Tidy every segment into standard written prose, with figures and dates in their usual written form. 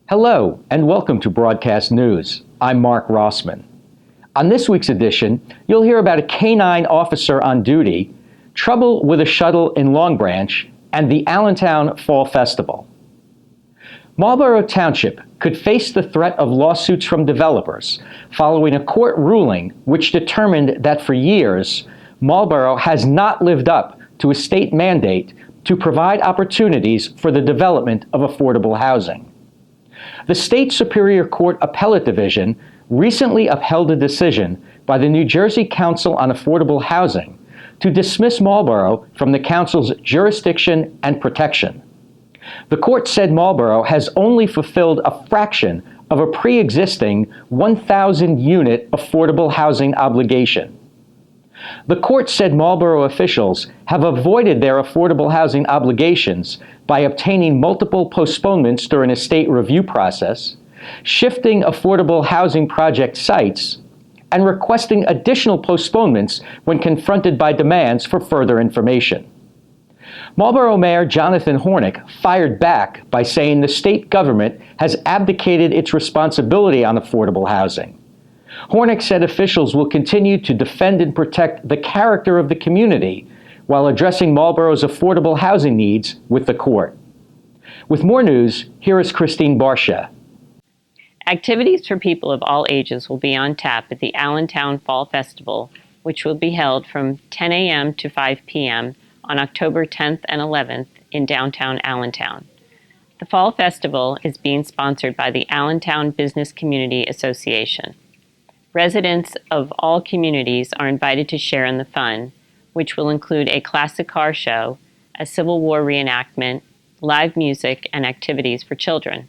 Hello, and welcome to Broadcast News. I'm Mark Rossman. On this week's edition, you'll hear about a K-9 officer on duty, trouble with a shuttle in Long Branch, and the Allentown Fall Festival. Marlborough Township could face the threat of lawsuits from developers following a court ruling which determined that for years, Marlborough has not lived up to a state mandate to provide opportunities for the development of affordable housing. The State Superior Court Appellate Division recently upheld a decision by the New Jersey Council on Affordable Housing to dismiss Marlborough from the council's jurisdiction and protection. The court said Marlborough has only fulfilled a fraction of a pre-existing 1,000-unit affordable housing obligation. The court said Marlborough officials have avoided their affordable housing obligations by obtaining multiple postponements during a state review process, shifting affordable housing project sites, and requesting additional postponements when confronted by demands for further information. Marlborough Mayor Jonathan Hornick fired back by saying the state government has abdicated its responsibility on affordable housing. Hornick said officials will continue to defend and protect the character of the community while addressing Marlborough's affordable housing needs with the court. With more news, here is Christine Barsha. Activities for people of all ages will be on tap at the Allentown Fall Festival, which will be held from 10 a.m. to 5 p.m. on October 10th and 11th in downtown Allentown. The Fall Festival is being sponsored by the Allentown Business Community Association. Residents of all communities are invited to share in the fun, which will include a classic car show, a Civil War reenactment, live music, and activities for children.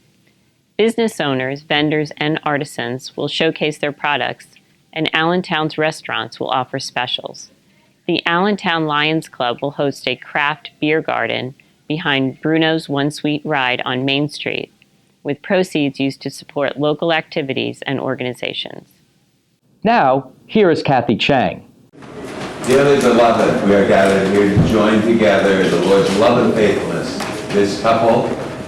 Business owners, vendors, and artisans will showcase their products, and Allentown's restaurants will offer specials. The Allentown Lions Club will host a craft beer garden behind Bruno's One Sweet Ride on Main Street, with proceeds used to support local activities and organizations. Now, here is Kathy Chang. Dearly beloved, we are gathered here to join together in the Lord's love and faithfulness, this couple,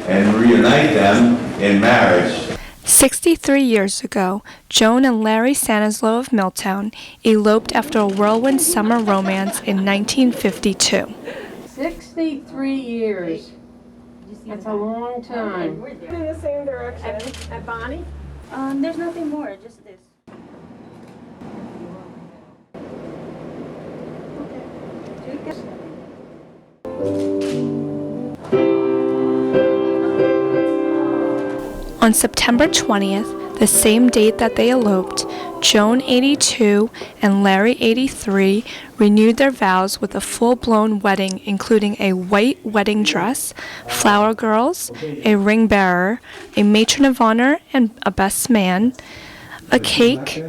and reunite them in marriage. 63 years ago, Joan and Larry Sanaslow of Milltown eloped after a whirlwind summer romance in 1952. 63 years. That's a long time. In the same direction. At Bonnie? There's nothing more, just this. On September 20th, the same date that they eloped, Joan, 82, and Larry, 83, renewed their vows with a full-blown wedding including a white wedding dress, flower girls, a ring bearer, a matron of honor and a best man, a cake,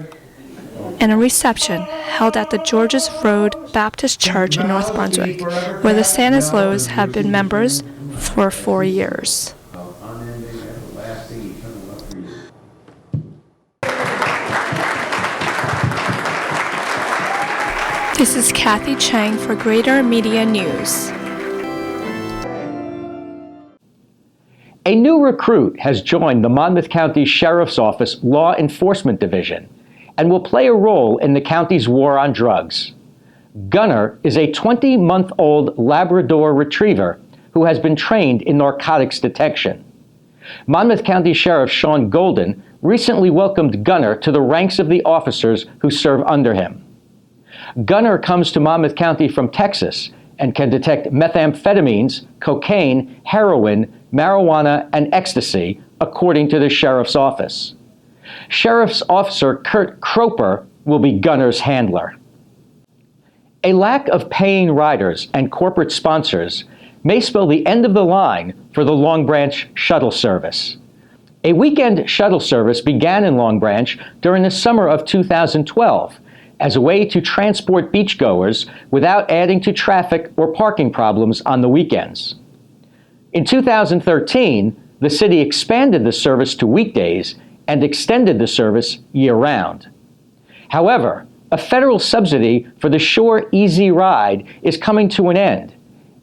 and a reception held at the Georges Road Baptist Church in North Brunswick, where the Sanaslows have been members for 4 years. This is Kathy Chang for Greater Media News. A new recruit has joined the Monmouth County Sheriff's Office Law Enforcement Division and will play a role in the county's war on drugs. Gunner is a 20-month-old Labrador Retriever who has been trained in narcotics detection. Monmouth County Sheriff Sean Golden recently welcomed Gunner to the ranks of the officers who serve under him. Gunner comes to Monmouth County from Texas and can detect methamphetamines, cocaine, heroin, marijuana, and ecstasy, according to the Sheriff's Office. Sheriff's Officer Kurt Kroper will be Gunner's handler. A lack of paying riders and corporate sponsors may spell the end of the line for the Long Branch shuttle service. A weekend shuttle service began in Long Branch during the summer of 2012 as a way to transport beachgoers without adding to traffic or parking problems on the weekends. In 2013, the city expanded the service to weekdays and extended the service year-round. However, a federal subsidy for the Shore Easy Ride is coming to an end,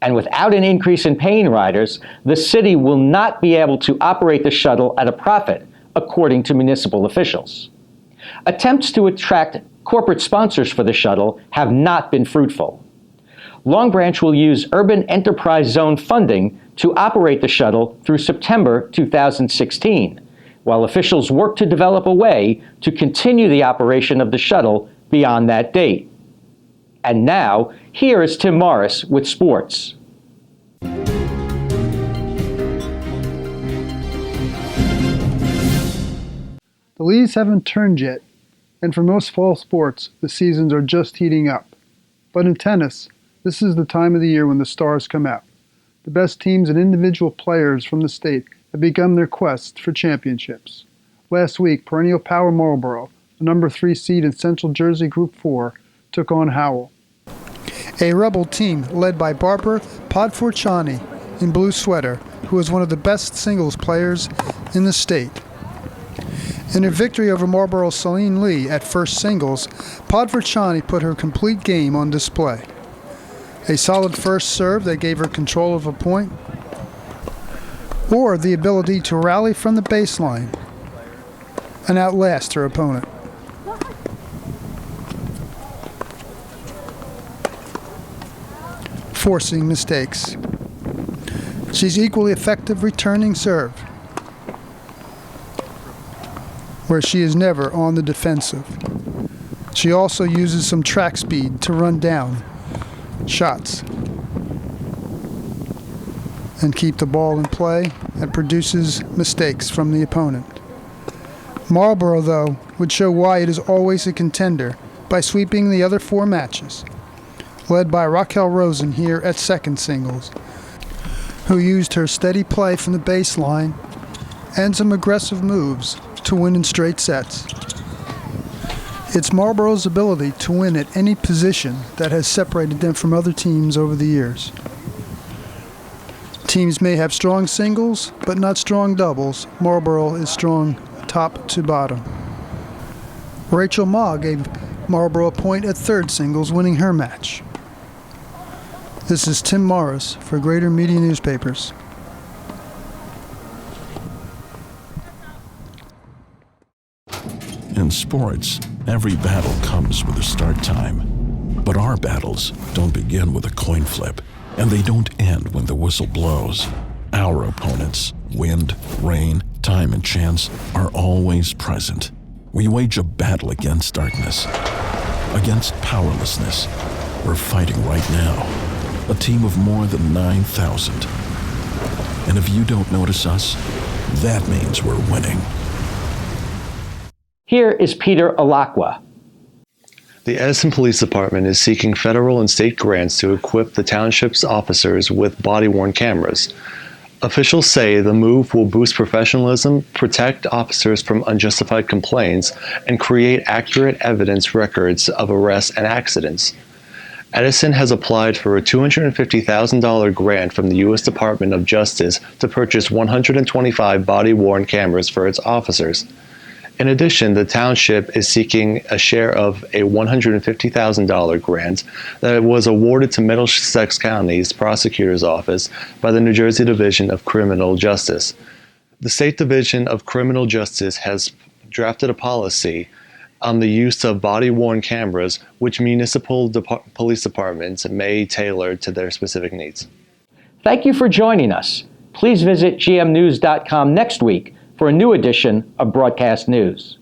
And without an increase in paying riders, the city will not be able to operate the shuttle at a profit, according to municipal officials. Attempts to attract corporate sponsors for the shuttle have not been fruitful. Long Branch will use Urban Enterprise Zone funding to operate the shuttle through September 2016, while officials work to develop a way to continue the operation of the shuttle beyond that date. And now, here is Tim Morris with sports. The leaves haven't turned yet, and for most fall sports, the seasons are just heating up. But in tennis, this is the time of the year when the stars come out. The best teams and individual players from the state have begun their quest for championships. Last week, perennial power Marlboro, the number 3 seed in Central Jersey Group 4, took on Howell, a Rebel team led by Barbara Podforciani in blue sweater, who is one of the best singles players in the state. In her victory over Marlboro's Celine Lee at first singles, Podforciani put her complete game on display. A solid first serve that gave her control of a point, or the ability to rally from the baseline and outlast her opponent. Forcing mistakes. She's equally effective returning serve, where she is never on the defensive. She also uses some track speed to run down shots and keep the ball in play and produces mistakes from the opponent. Marlboro, though, would show why it is always a contender by sweeping the other 4 matches, led by Raquel Rosen here at second singles, who used her steady play from the baseline and some aggressive moves to win in straight sets. It's Marlboro's ability to win at any position that has separated them from other teams over the years. Teams may have strong singles, but not strong doubles. Marlboro is strong top to bottom. Rachel Ma gave Marlboro a point at third singles, winning her match. This is Tim Morris for Greater Media Newspapers. In sports, every battle comes with a start time. But our battles don't begin with a coin flip, and they don't end when the whistle blows. Our opponents, wind, rain, time, and chance, are always present. We wage a battle against darkness, against powerlessness. We're fighting right now, a team of more than 9,000. And if you don't notice us, that means we're winning. Here is Peter Alakwa. The Edison Police Department is seeking federal and state grants to equip the township's officers with body-worn cameras. Officials say the move will boost professionalism, protect officers from unjustified complaints, and create accurate evidence records of arrests and accidents. Edison has applied for a $250,000 grant from the U.S. Department of Justice to purchase 125 body-worn cameras for its officers. In addition, the township is seeking a share of a $150,000 grant that was awarded to Middlesex County's Prosecutor's Office by the New Jersey Division of Criminal Justice. The State Division of Criminal Justice has drafted a policy on the use of body-worn cameras, which municipal police departments may tailor to their specific needs. Thank you for joining us. Please visit gmnews.com next week for a new edition of Broadcast News.